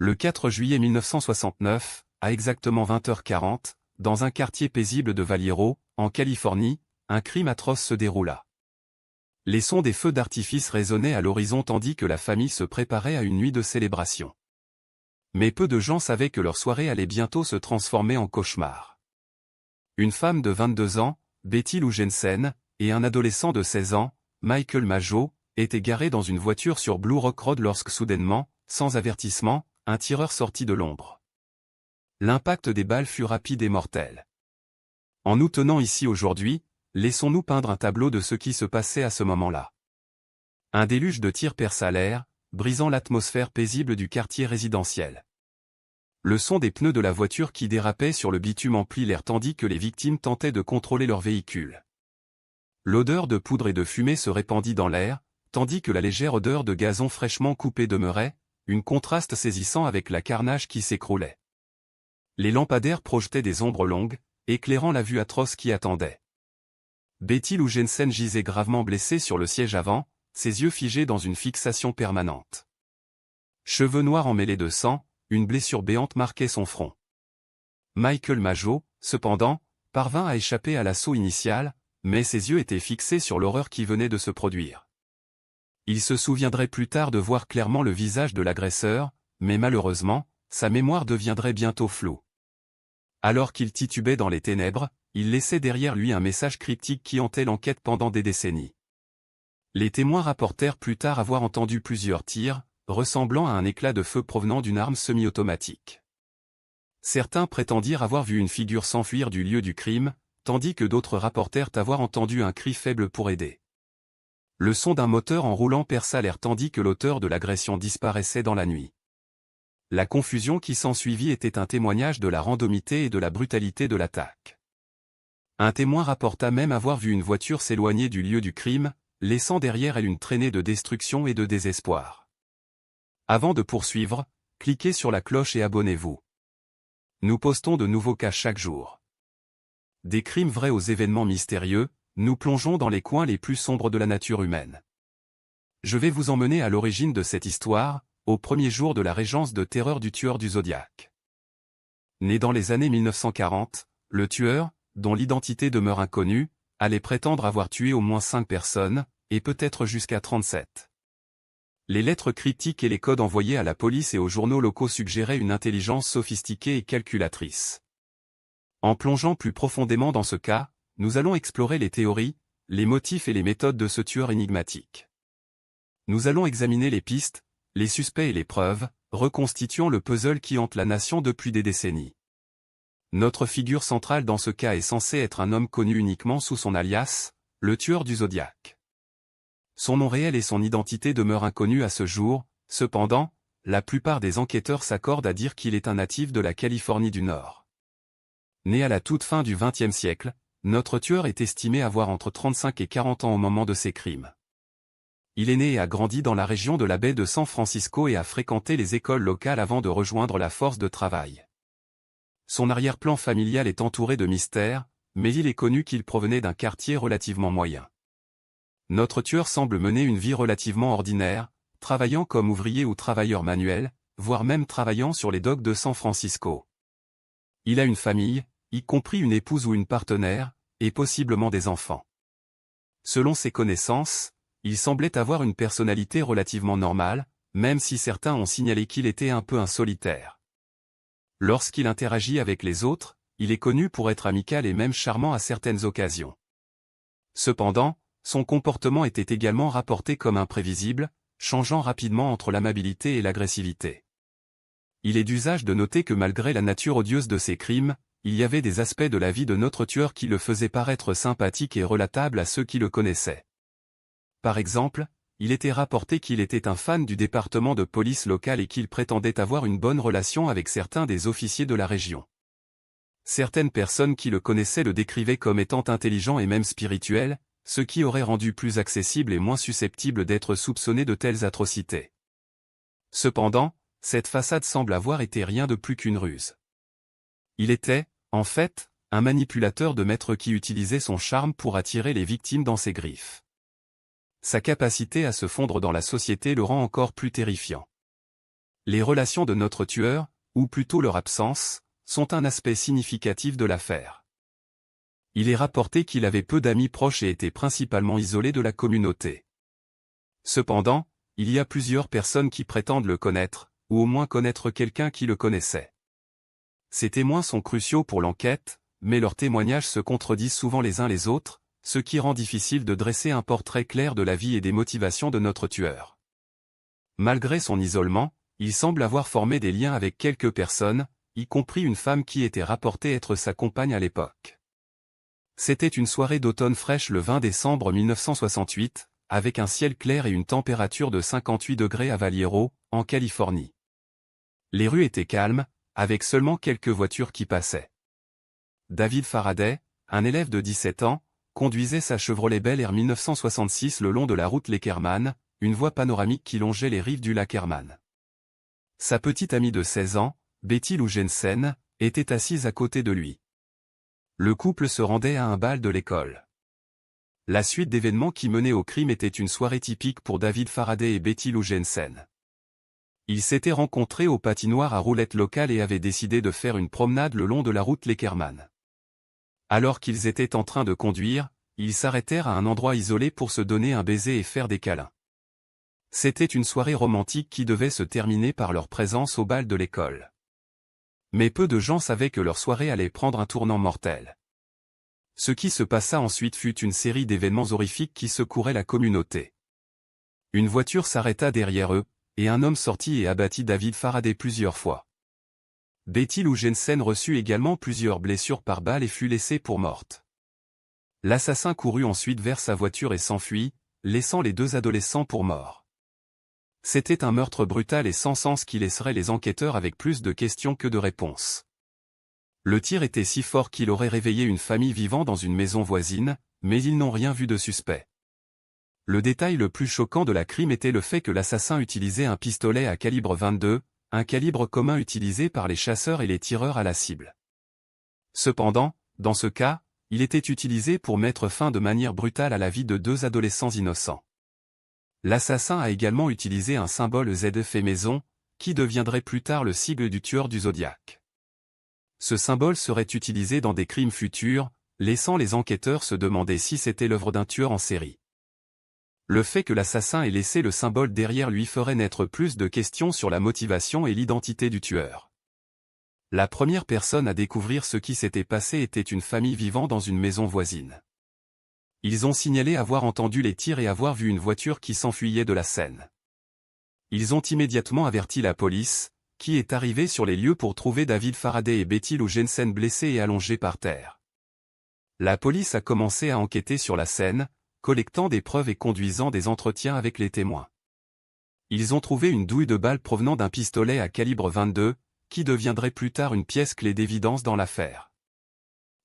Le 4 juillet 1969, à exactement 20h40, dans un quartier paisible de Vallejo, en Californie, un crime atroce se déroula. Les sons des feux d'artifice résonnaient à l'horizon tandis que la famille se préparait à une nuit de célébration. Mais peu de gens savaient que leur soirée allait bientôt se transformer en cauchemar. Une femme de 22 ans, Betty Lou Jensen, et un adolescent de 16 ans, Michael Mageau, étaient garés dans une voiture sur Blue Rock Road lorsque soudainement, sans avertissement, un tireur sortit de l'ombre. L'impact des balles fut rapide et mortel. En nous tenant ici aujourd'hui, laissons-nous peindre un tableau de ce qui se passait à ce moment-là. Un déluge de tirs perça l'air, brisant l'atmosphère paisible du quartier résidentiel. Le son des pneus de la voiture qui dérapaient sur le bitume emplit l'air tandis que les victimes tentaient de contrôler leur véhicule. L'odeur de poudre et de fumée se répandit dans l'air, tandis que la légère odeur de gazon fraîchement coupé demeurait, un contraste saisissant avec la carnage qui s'écroulait. Les lampadaires projetaient des ombres longues, éclairant la vue atroce qui attendait. Betty Lou Jensen gisait gravement blessée sur le siège avant, ses yeux figés dans une fixation permanente. Cheveux noirs emmêlés de sang, une blessure béante marquait son front. Michael Mageau, cependant, parvint à échapper à l'assaut initial, mais ses yeux étaient fixés sur l'horreur qui venait de se produire. Il se souviendrait plus tard de voir clairement le visage de l'agresseur, mais malheureusement, sa mémoire deviendrait bientôt floue. Alors qu'il titubait dans les ténèbres, il laissait derrière lui un message cryptique qui hantait l'enquête pendant des décennies. Les témoins rapportèrent plus tard avoir entendu plusieurs tirs, ressemblant à un éclat de feu provenant d'une arme semi-automatique. Certains prétendirent avoir vu une figure s'enfuir du lieu du crime, tandis que d'autres rapportèrent avoir entendu un cri faible pour aider. Le son d'un moteur en roulant perça l'air tandis que l'auteur de l'agression disparaissait dans la nuit. La confusion qui s'ensuivit était un témoignage de la randomité et de la brutalité de l'attaque. Un témoin rapporta même avoir vu une voiture s'éloigner du lieu du crime, laissant derrière elle une traînée de destruction et de désespoir. Avant de poursuivre, cliquez sur la cloche et abonnez-vous. Nous postons de nouveaux cas chaque jour. Des crimes vrais aux événements mystérieux, nous plongeons dans les coins les plus sombres de la nature humaine. Je vais vous emmener à l'origine de cette histoire, au premier jour de la régence de terreur du tueur du Zodiac. Né dans les années 1940, le tueur, dont l'identité demeure inconnue, allait prétendre avoir tué au moins 5 personnes, et peut-être jusqu'à 37. Les lettres cryptiques et les codes envoyés à la police et aux journaux locaux suggéraient une intelligence sophistiquée et calculatrice. En plongeant plus profondément dans ce cas, nous allons explorer les théories, les motifs et les méthodes de ce tueur énigmatique. Nous allons examiner les pistes, les suspects et les preuves, reconstituant le puzzle qui hante la nation depuis des décennies. Notre figure centrale dans ce cas est censée être un homme connu uniquement sous son alias, le tueur du Zodiac. Son nom réel et son identité demeurent inconnus à ce jour, cependant, la plupart des enquêteurs s'accordent à dire qu'il est un natif de la Californie du Nord. Né à la toute fin du XXe siècle, notre tueur est estimé avoir entre 35 et 40 ans au moment de ses crimes. Il est né et a grandi dans la région de la baie de San Francisco et a fréquenté les écoles locales avant de rejoindre la force de travail. Son arrière-plan familial est entouré de mystères, mais il est connu qu'il provenait d'un quartier relativement moyen. Notre tueur semble mener une vie relativement ordinaire, travaillant comme ouvrier ou travailleur manuel, voire même travaillant sur les docks de San Francisco. Il a une famille, y compris une épouse ou une partenaire, et possiblement des enfants. Selon ses connaissances, il semblait avoir une personnalité relativement normale, même si certains ont signalé qu'il était un peu un solitaire. Lorsqu'il interagit avec les autres, il est connu pour être amical et même charmant à certaines occasions. Cependant, son comportement était également rapporté comme imprévisible, changeant rapidement entre l'amabilité et l'agressivité. Il est d'usage de noter que malgré la nature odieuse de ses crimes, il y avait des aspects de la vie de notre tueur qui le faisaient paraître sympathique et relatable à ceux qui le connaissaient. Par exemple, il était rapporté qu'il était un fan du département de police local et qu'il prétendait avoir une bonne relation avec certains des officiers de la région. Certaines personnes qui le connaissaient le décrivaient comme étant intelligent et même spirituel, ce qui aurait rendu plus accessible et moins susceptible d'être soupçonné de telles atrocités. Cependant, cette façade semble avoir été rien de plus qu'une ruse. Il était, en fait, un manipulateur de maître qui utilisait son charme pour attirer les victimes dans ses griffes. Sa capacité à se fondre dans la société le rend encore plus terrifiant. Les relations de notre tueur, ou plutôt leur absence, sont un aspect significatif de l'affaire. Il est rapporté qu'il avait peu d'amis proches et était principalement isolé de la communauté. Cependant, il y a plusieurs personnes qui prétendent le connaître, ou au moins connaître quelqu'un qui le connaissait. Ces témoins sont cruciaux pour l'enquête, mais leurs témoignages se contredisent souvent les uns les autres, ce qui rend difficile de dresser un portrait clair de la vie et des motivations de notre tueur. Malgré son isolement, il semble avoir formé des liens avec quelques personnes, y compris une femme qui était rapportée être sa compagne à l'époque. C'était une soirée d'automne fraîche le 20 décembre 1968, avec un ciel clair et une température de 58 degrés à Vallejo, en Californie. Les rues étaient calmes, avec seulement quelques voitures qui passaient. David Faraday, un élève de 17 ans, conduisait sa Chevrolet Bel Air 1966 le long de la route Leckerman, une voie panoramique qui longeait les rives du lac Herman. Sa petite amie de 16 ans, Betty Lou Jensen, était assise à côté de lui. Le couple se rendait à un bal de l'école. La suite d'événements qui menaient au crime était une soirée typique pour David Faraday et Betty Lou Jensen. Ils s'étaient rencontrés au patinoire à roulettes locales et avaient décidé de faire une promenade le long de la route Leckerman. Alors qu'ils étaient en train de conduire, ils s'arrêtèrent à un endroit isolé pour se donner un baiser et faire des câlins. C'était une soirée romantique qui devait se terminer par leur présence au bal de l'école. Mais peu de gens savaient que leur soirée allait prendre un tournant mortel. Ce qui se passa ensuite fut une série d'événements horrifiques qui secouraient la communauté. Une voiture s'arrêta derrière eux, et un homme sortit et abattit David Faraday plusieurs fois. Betty Lou Jensen reçut également plusieurs blessures par balle et fut laissée pour morte. L'assassin courut ensuite vers sa voiture et s'enfuit, laissant les deux adolescents pour morts. C'était un meurtre brutal et sans sens qui laisserait les enquêteurs avec plus de questions que de réponses. Le tir était si fort qu'il aurait réveillé une famille vivant dans une maison voisine, mais ils n'ont rien vu de suspect. Le détail le plus choquant de la crime était le fait que l'assassin utilisait un pistolet à calibre 22, un calibre commun utilisé par les chasseurs et les tireurs à la cible. Cependant, dans ce cas, il était utilisé pour mettre fin de manière brutale à la vie de deux adolescents innocents. L'assassin a également utilisé un symbole Z fait maison, qui deviendrait plus tard le sigle du tueur du Zodiac. Ce symbole serait utilisé dans des crimes futurs, laissant les enquêteurs se demander si c'était l'œuvre d'un tueur en série. Le fait que l'assassin ait laissé le symbole derrière lui ferait naître plus de questions sur la motivation et l'identité du tueur. La première personne à découvrir ce qui s'était passé était une famille vivant dans une maison voisine. Ils ont signalé avoir entendu les tirs et avoir vu une voiture qui s'enfuyait de la scène. Ils ont immédiatement averti la police, qui est arrivée sur les lieux pour trouver David Faraday et Betty Lou Jensen blessés et allongés par terre. La police a commencé à enquêter sur la scène, collectant des preuves et conduisant des entretiens avec les témoins. Ils ont trouvé une douille de balle provenant d'un pistolet à calibre 22, qui deviendrait plus tard une pièce clé d'évidence dans l'affaire.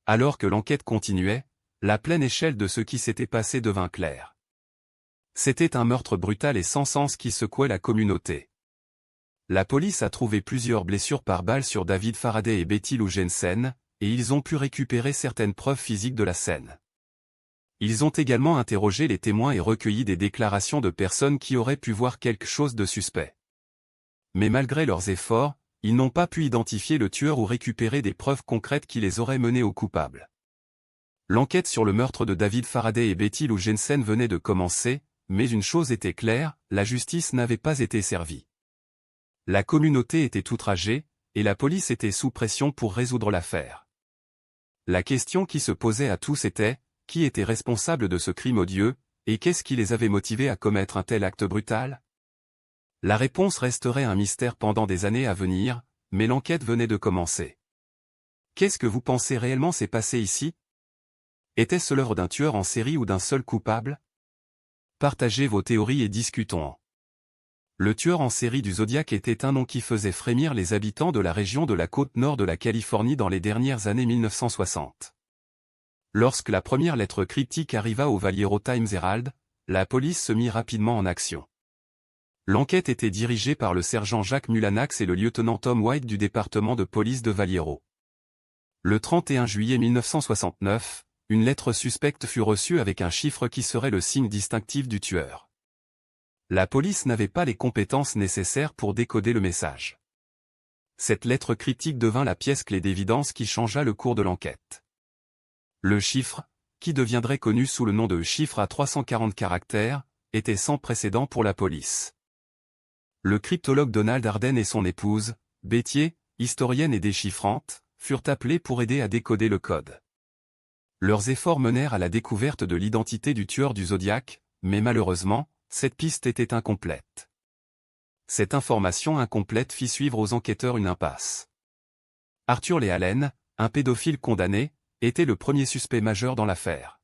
Alors que l'enquête continuait, la pleine échelle de ce qui s'était passé devint claire. C'était un meurtre brutal et sans sens qui secouait la communauté. La police a trouvé plusieurs blessures par balle sur David Faraday et Betty Lou Jensen, et ils ont pu récupérer certaines preuves physiques de la scène. Ils ont également interrogé les témoins et recueilli des déclarations de personnes qui auraient pu voir quelque chose de suspect. Mais malgré leurs efforts, ils n'ont pas pu identifier le tueur ou récupérer des preuves concrètes qui les auraient menés au coupable. L'enquête sur le meurtre de David Faraday et Betty Lou Jensen venait de commencer, mais une chose était claire, la justice n'avait pas été servie. La communauté était outragée, et la police était sous pression pour résoudre l'affaire. La question qui se posait à tous était, qui était responsable de ce crime odieux, et qu'est-ce qui les avait motivés à commettre un tel acte brutal? La réponse resterait un mystère pendant des années à venir, mais l'enquête venait de commencer. Qu'est-ce que vous pensez réellement s'est passé ici? Était-ce l'œuvre d'un tueur en série ou d'un seul coupable? Partagez vos théories et discutons-en. Le tueur en série du Zodiac était un nom qui faisait frémir les habitants de la région de la côte nord de la Californie dans les dernières années 1960. Lorsque la première lettre cryptique arriva au Vallejo Times-Herald, la police se mit rapidement en action. L'enquête était dirigée par le sergent Jacques Mulanax et le lieutenant Tom White du département de police de Vallejo. Le 31 juillet 1969, une lettre suspecte fut reçue avec un chiffre qui serait le signe distinctif du tueur. La police n'avait pas les compétences nécessaires pour décoder le message. Cette lettre cryptique devint la pièce clé d'évidence qui changea le cours de l'enquête. Le chiffre, qui deviendrait connu sous le nom de chiffre à 340 caractères, était sans précédent pour la police. Le cryptologue Donald Arden et son épouse, Betty, historienne et déchiffrante, furent appelés pour aider à décoder le code. Leurs efforts menèrent à la découverte de l'identité du tueur du Zodiac, mais malheureusement, cette piste était incomplète. Cette information incomplète fit suivre aux enquêteurs une impasse. Arthur Lee Allen, un pédophile condamné, était le premier suspect majeur dans l'affaire.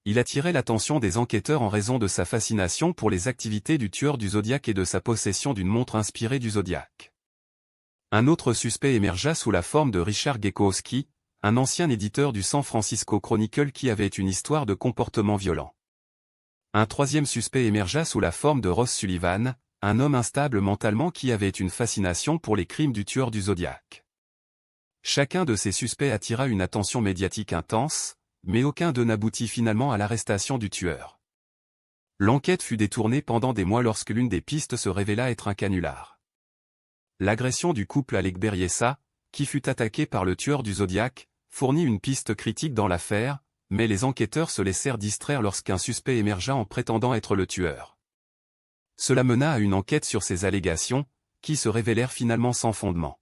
Il attirait l'attention des enquêteurs en raison de sa fascination pour les activités du tueur du Zodiac et de sa possession d'une montre inspirée du Zodiac. Un autre suspect émergea sous la forme de Richard Gekowski, un ancien éditeur du San Francisco Chronicle qui avait une histoire de comportement violent. Un troisième suspect émergea sous la forme de Ross Sullivan, un homme instable mentalement qui avait une fascination pour les crimes du tueur du Zodiac. Chacun de ces suspects attira une attention médiatique intense, mais aucun d'eux n'aboutit finalement à l'arrestation du tueur. L'enquête fut détournée pendant des mois lorsque l'une des pistes se révéla être un canular. L'agression du couple Alec Berriesa, qui fut attaqué par le tueur du Zodiac, fournit une piste critique dans l'affaire, mais les enquêteurs se laissèrent distraire lorsqu'un suspect émergea en prétendant être le tueur. Cela mena à une enquête sur ces allégations, qui se révélèrent finalement sans fondement.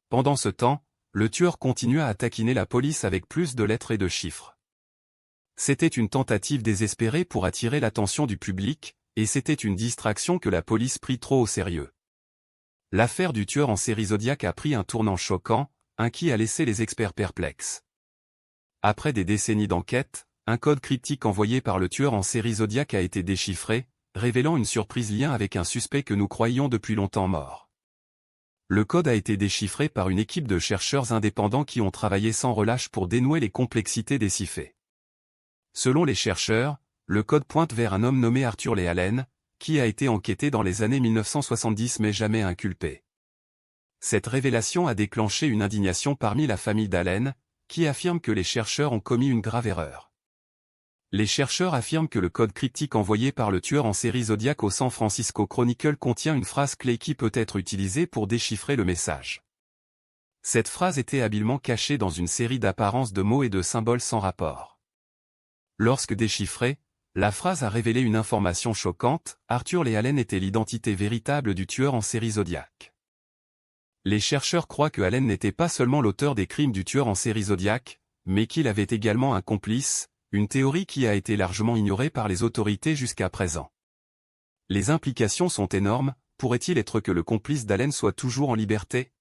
Pendant ce temps, le tueur continua à taquiner la police avec plus de lettres et de chiffres. C'était une tentative désespérée pour attirer l'attention du public, et c'était une distraction que la police prit trop au sérieux. L'affaire du tueur en série Zodiac a pris un tournant choquant, un qui a laissé les experts perplexes. Après des décennies d'enquête, un code cryptique envoyé par le tueur en série Zodiac a été déchiffré, révélant une surprise lien avec un suspect que nous croyions depuis longtemps mort. Le code a été déchiffré par une équipe de chercheurs indépendants qui ont travaillé sans relâche pour dénouer les complexités des faits. Selon les chercheurs, le code pointe vers un homme nommé Arthur Lee Allen, qui a été enquêté dans les années 1970 mais jamais inculpé. Cette révélation a déclenché une indignation parmi la famille d'Allen, qui affirme que les chercheurs ont commis une grave erreur. Les chercheurs affirment que le code cryptique envoyé par le tueur en série Zodiac au San Francisco Chronicle contient une phrase clé qui peut être utilisée pour déchiffrer le message. Cette phrase était habilement cachée dans une série d'apparences de mots et de symboles sans rapport. Lorsque déchiffrée, la phrase a révélé une information choquante, Arthur Lee Allen était l'identité véritable du tueur en série Zodiac. Les chercheurs croient que Allen n'était pas seulement l'auteur des crimes du tueur en série Zodiac, mais qu'il avait également un complice, une théorie qui a été largement ignorée par les autorités jusqu'à présent. Les implications sont énormes, pourrait-il être que le complice d'Allen soit toujours en liberté?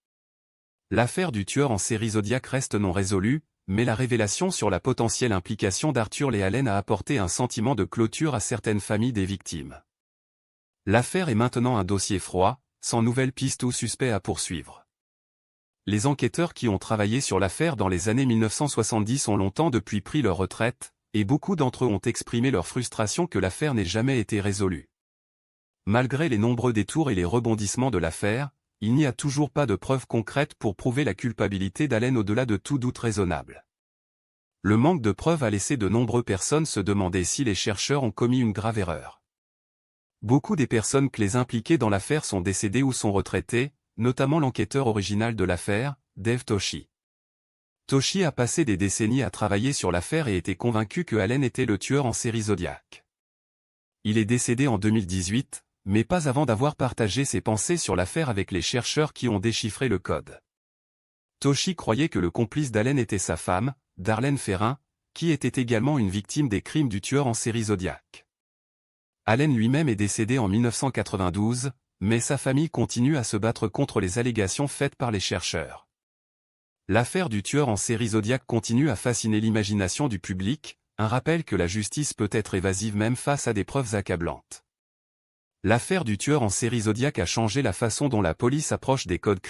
L'affaire du tueur en série Zodiac reste non résolue, mais la révélation sur la potentielle implication d'Arthur Lee Allen a apporté un sentiment de clôture à certaines familles des victimes. L'affaire est maintenant un dossier froid, sans nouvelles pistes ou suspects à poursuivre. Les enquêteurs qui ont travaillé sur l'affaire dans les années 1970 ont longtemps depuis pris leur retraite, et beaucoup d'entre eux ont exprimé leur frustration que l'affaire n'ait jamais été résolue. Malgré les nombreux détours et les rebondissements de l'affaire, il n'y a toujours pas de preuves concrètes pour prouver la culpabilité d'Allen au-delà de tout doute raisonnable. Le manque de preuves a laissé de nombreuses personnes se demander si les chercheurs ont commis une grave erreur. Beaucoup des personnes clés impliquées dans l'affaire sont décédées ou sont retraitées, notamment l'enquêteur original de l'affaire, Dave Toschi. Toschi a passé des décennies à travailler sur l'affaire et était convaincu que Allen était le tueur en série Zodiac. Il est décédé en 2018, mais pas avant d'avoir partagé ses pensées sur l'affaire avec les chercheurs qui ont déchiffré le code. Toschi croyait que le complice d'Allen était sa femme, Darlene Ferrin, qui était également une victime des crimes du tueur en série Zodiac. Allen lui-même est décédé en 1992, mais sa famille continue à se battre contre les allégations faites par les chercheurs. L'affaire du tueur en série Zodiac continue à fasciner l'imagination du public, un rappel que la justice peut être évasive même face à des preuves accablantes. L'affaire du tueur en série Zodiac a changé la façon dont la police approche des codes